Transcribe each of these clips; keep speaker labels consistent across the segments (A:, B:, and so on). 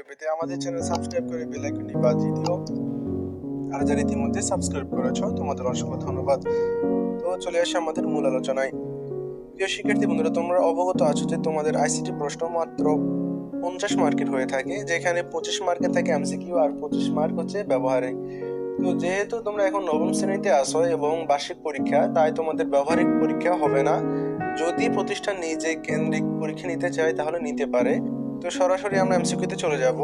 A: Video পেতে আমাদের channel subscribe করে বেল আইকনটি বাজিয়ে দিও। আর যারা ইতিমধ্যে সাবস্ক্রাইব করেছো তোমাদের অসংখ্য ধন্যবাদ। তো চলে আসে আমাদের মূল আলোচনায়। প্রিয় শিক্ষার্থী বন্ধুরা, তোমরা অবগত আছো যে তোমাদের আইসিটি প্রশ্ন মাত্র 50 মার্কের হয়ে থাকে, যেখানে 25 মার্কের থাকে এমসিকিউ আর 25 মার্ক হচ্ছে ব্যবহারিক। তো যেহেতু তোমরা এখন নবম শ্রেণীতে আসো এবং বার্ষিক পরীক্ষা, তাই তোমাদের ব্যবহারিক পরীক্ষা হবে না। যদি প্রতিষ্ঠান নিজে কেন্দ্রিক পরীক্ষা নিতে চায় তাহলে নিতে পারে। তো সরাসরি আমরা এমসিকিউতে চলে যাব।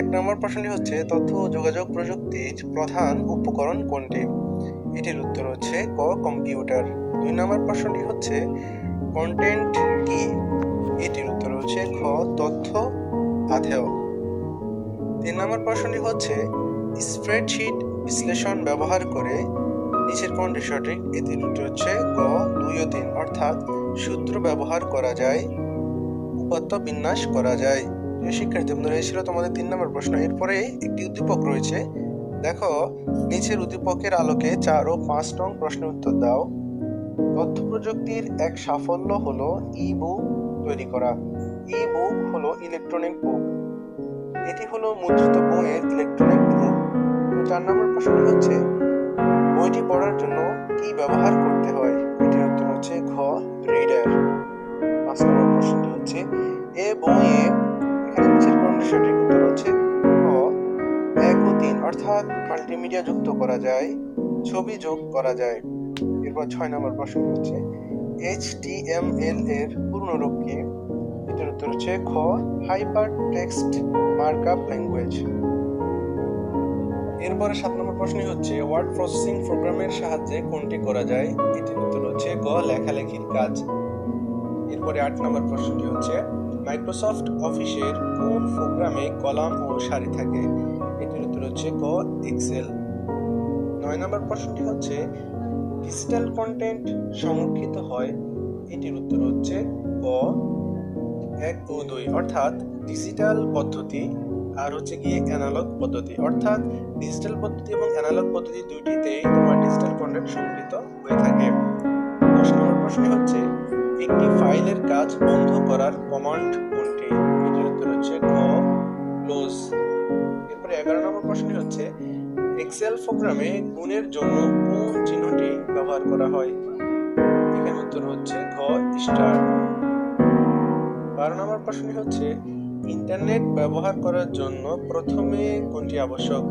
A: এক নম্বর প্রশ্নটি হচ্ছে, তথ্য ও যোগাযোগ প্রযুক্তির প্রধান উপকরণ কোনটি? এটির উত্তর হচ্ছে ক, কম্পিউটার। 2 নম্বর প্রশ্নটি হচ্ছে, কন্টেন্ট কি? এটির উত্তর হচ্ছে খ, তথ্য আধেয়। 3 নম্বর প্রশ্নটি হচ্ছে, স্প্রেডশিট বিশ্লেষণ ব্যবহার করে নিচের কোনটি সঠিক? এটির উত্তর হচ্ছে গ, 2 ও 3, অর্থাৎ সূত্র ব্যবহার করা যায়, উপাত্ত বিন্যাস করা যায়। শিক্ষার্থী বন্ধুরা, এই ছিল তোমাদের 3 নম্বর প্রশ্ন। এরপরে একটি উদ্দীপক রয়েছে, দেখো নিচের উদ্দীপকের আলোকে 4 ও 5 নং প্রশ্নের উত্তর দাও। তথ্য প্রযুক্তির এক সাফল্য হলো ই বুক তৈরি করা। ই বুক হলো ইলেকট্রনিক বুক, এটি হলো মুদ্রিত বইয়ের ইলেকট্রনিক রূপ। 4 নম্বর প্রশ্ন হচ্ছে, বইটি পড়ার জন্য কি ব্যবহার করতে হয়? এটির উত্তর হচ্ছে ঘ, রিডার। 5 নম্বর প্রশ্নটি হচ্ছে, এ বইয়ে, এখানে নিচের কোনটি সঠিক? উত্তর হচ্ছে ক, 1 ও 3, অর্থাৎ মাল্টিমিডিয়া যুক্ত করা যায়, ছবি যোগ করা যায়। এরপর 6 নম্বর প্রশ্ন হচ্ছে, HTML এর পূর্ণরূপ কি? এটার উত্তর হচ্ছে খ, হাইপার টেক্সট মার্কআপ ল্যাঙ্গুয়েজ। এরপরে 7 নম্বর প্রশ্নটি হচ্ছে, ওয়ার্ড প্রসেসিং প্রোগ্রামের সাহায্যে কোনটি করা যায়? এটির উত্তর হচ্ছে গ, লেখালেখির কাজ। এরপরে 8 নম্বর প্রশ্নটি হচ্ছে, মাইক্রোসফট অফিসের কোন প্রোগ্রামে কলাম ও সারি থাকে? এটির উত্তর হচ্ছে ক, এক্সেল। 9 নম্বর প্রশ্নটি হচ্ছে, ডিজিটাল কন্টেন্ট সংরক্ষিত হয়? এটির উত্তর হচ্ছে ক, 1 ও 2, অর্থাৎ ডিজিটাল পদ্ধতি আর হচ্ছে গিয়ে অ্যানালগ পদ্ধতি, অর্থাৎ ডিজিটাল পদ্ধতি এবং অ্যানালগ পদ্ধতি দুইটিতেই তোমার ডিজিটাল কন্টেন্ট সংরক্ষিত হয়ে থাকে। 10 নম্বর প্রশ্ন হচ্ছে, একটি ফাইলের কাজ বন্ধ করার কমান্ড কোনটি? এটির উত্তর হচ্ছে খ, ক্লোজ। এরপরে 11 নম্বর প্রশ্নটি হচ্ছে, এক্সেল প্রোগ্রামে গুণের জন্য কোন চিহ্নটি ব্যবহার করা হয়? এখানে উত্তর হচ্ছে ঘ, স্টার। 12 নম্বর প্রশ্নটি হচ্ছে, ইন্টারনেট ব্যবহার করার জন্য প্রথমে কোনটি আবশ্যক?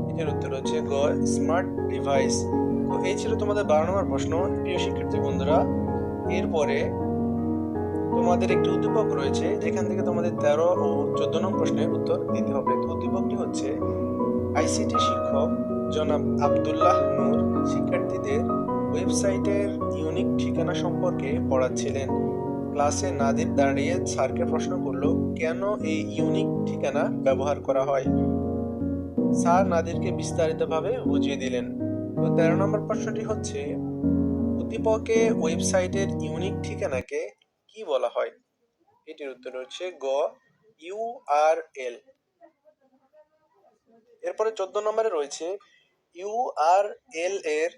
A: এটির উত্তর হচ্ছে গ, স্মার্ট ডিভাইস। তো এই ছিল তোমাদের 12 নম্বর প্রশ্ন। প্রিয় শিক্ষার্থী বন্ধুরা, এরপরে তোমাদের একটি উদ্দীপক রয়েছে, যেখান থেকে তোমাদের 13 ও 14 নং প্রশ্নের উত্তর দিতে হবে। তো উদ্দীপকটি হচ্ছে, আইসিটি শিক্ষক জনাব আব্দুল্লাহ নূর শিক্ষার্থীদের ওয়েবসাইটের ইউনিক ঠিকানা সম্পর্কে পড়াচ্ছিলেন। ক্লাসে নাদির দাঁড়িয়ে স্যারকে প্রশ্ন করলো, কেন এই ইউনিক ঠিকানা ব্যবহার করা হয়? স্যার নাদিরকে বিস্তারিতভাবে বুঝিয়ে দিলেন। তো 13 নম্বর প্রশ্নটি হচ্ছে, উদ্দীপকে ওয়েবসাইটের ইউনিক ঠিকানাকে কি বলা হয়? এটির উত্তর হচ্ছে গ, ইউআরএল। এরপরে 14 নম্বরে রয়েছে, ইউআরএল এর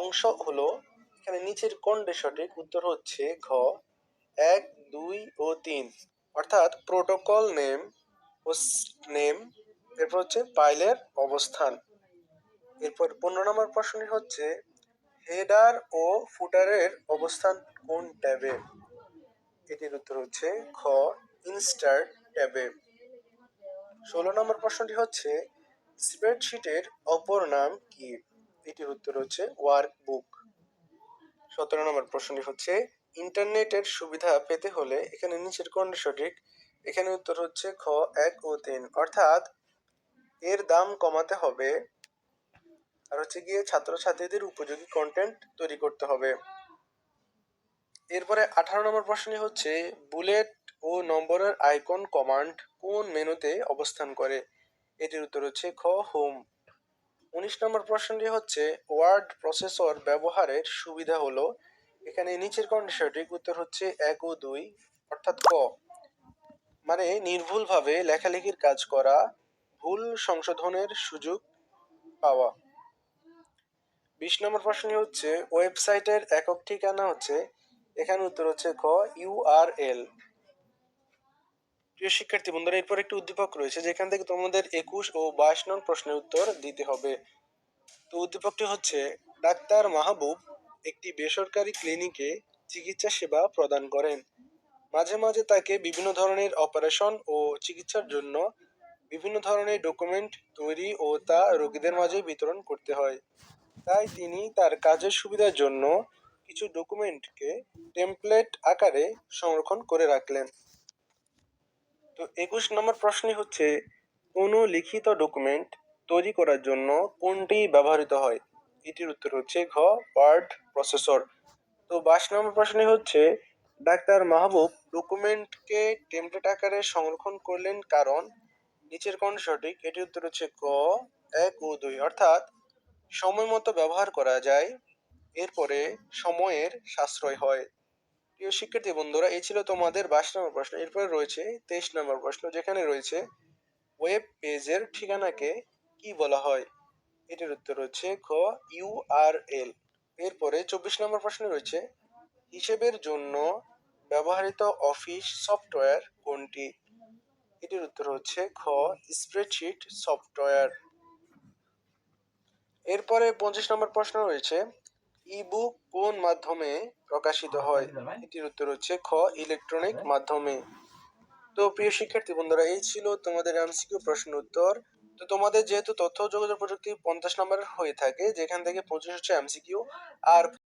A: অংশ হলো, এখানে নিচের কোনটি সঠিক? উত্তর হচ্ছে ঘ, 1, 2 ও 3, অর্থাৎ প্রোটোকল নেম, হোস্ট নেম, এরপর হচ্ছে ফাইলের অবস্থান। এরপর 15 নম্বর প্রশ্নটি হচ্ছে, হেডার ও ফুটারের অবস্থান কোন ট্যাবে? এটির উত্তর হচ্ছে খ, ইনস্টার্ট ট্যাবে। 16 নম্বর প্রশ্নটি হচ্ছে, স্প্রেডশিটের অপর নাম কি? এটির উত্তর হচ্ছে ওয়ার্কবুক। 17 নম্বর প্রশ্নটি হচ্ছে, ইন্টারনেটের সুবিধা পেতে হলে এখানে নিচের কোনটি সঠিক? এখানে উত্তর হচ্ছে খ, 1 ও 3, অর্থাৎ এর দাম কমাতে হবে আর হচ্ছে গিয়ে ছাত্রছাত্রীদের উপযোগী কন্টেন্ট তৈরি করতে হবে। এরপরে 18 নম্বর প্রশ্নটি হচ্ছে, বুলেট ও নম্বরের আইকন কমান্ড কোন মেনুতে অবস্থান করে? এটির উত্তর হচ্ছে খ, হোম। 19 নম্বর প্রশ্নটি হচ্ছে, ওয়ার্ড প্রসেসর ব্যবহারের সুবিধা হলো, এখানে নিচের কোনটি সঠিক? উত্তর হচ্ছে 1 ও 2, অর্থাৎ ক, মানে নির্ভুলভাবে লেখালেখির কাজ করা, ভুল সংশোধনের সুযোগ পাওয়া। 20 নম্বর প্রশ্নটি হচ্ছে, ওয়েবসাইটের একক ঠিকানা হচ্ছে, এখানে উত্তর হচ্ছে খ, ইউআরএল। প্রিয় শিক্ষার্থী বন্ধুরা, এরপর একটি উদ্দীপক রয়েছে যেখান থেকে তোমাদের 21 ও 22 নং প্রশ্নের উত্তর দিতে হবে। তো উদ্দীপকটি হচ্ছে, ডাক্তার মাহবুব একটি বেসরকারি ক্লিনিকে চিকিৎসা সেবা প্রদান করেন। মাঝে মাঝে তাকে বিভিন্ন ধরনের অপারেশন ও চিকিৎসার জন্য বিভিন্ন ধরনের ডকুমেন্ট তৈরি ও তা রোগীদের মাঝে বিতরণ করতে হয়। তাই তিনি তার কাজের সুবিধার জন্য কিছু ডকুমেন্টকে টেমপ্লেট আকারে সংরক্ষণ করে রাখলেন। তো 21 নম্বর প্রশ্নই হচ্ছে, কোনো লিখিত ডকুমেন্ট তৈরি করার জন্য কোনটি ব্যবহৃত হয়? এটির উত্তর হচ্ছে ঘ, ওয়ার্ড প্রসেসর। তো 22 নম্বর প্রশ্নই হচ্ছে, ডাক্তার মাহবুব ডকুমেন্টকে টেমপ্লেট আকারে সংরক্ষণ করলেন কারণ নিচের কোনটি সঠিক? এটির উত্তর হচ্ছে ক, 1 ও 2, অর্থাৎ সময় মতো ব্যবহার করা যায়, এরপরে সময়ের সাশ্রয় হয়। প্রিয় শিক্ষার্থী বন্ধুরা, এই ছিল তোমাদের 22 নম্বর প্রশ্ন। এরপরে রয়েছে 23 নম্বর প্রশ্ন, যেখানে রয়েছে ওয়েব পেজের ঠিকানাকে কি বলা হয়? এটির উত্তর হচ্ছে খ, ইউআরএল। এরপরে 24 নম্বর প্রশ্ন রয়েছে, হিসেবের জন্য ব্যবহৃত অফিস সফটওয়্যার কোনটি? এটির উত্তর হচ্ছে খ, স্প্রেডশিট সফটওয়্যার। এরপরে 25 নম্বর প্রশ্ন রয়েছে, ইবুক কোন মাধ্যমে প্রকাশিত হয়? এটির উত্তর হচ্ছে খ, ইলেকট্রনিক মাধ্যমে। তো প্রিয় শিক্ষার্থী বন্ধুরা, এই ছিল তোমাদের এমসিকিউ প্রশ্ন উত্তর। তো তোমাদের যেহেতু তথ্য ও যোগাযোগ প্রযুক্তি 50 নম্বরের হয়ে থাকে, যেখান থেকে 25 হচ্ছে এমসিকিউ আর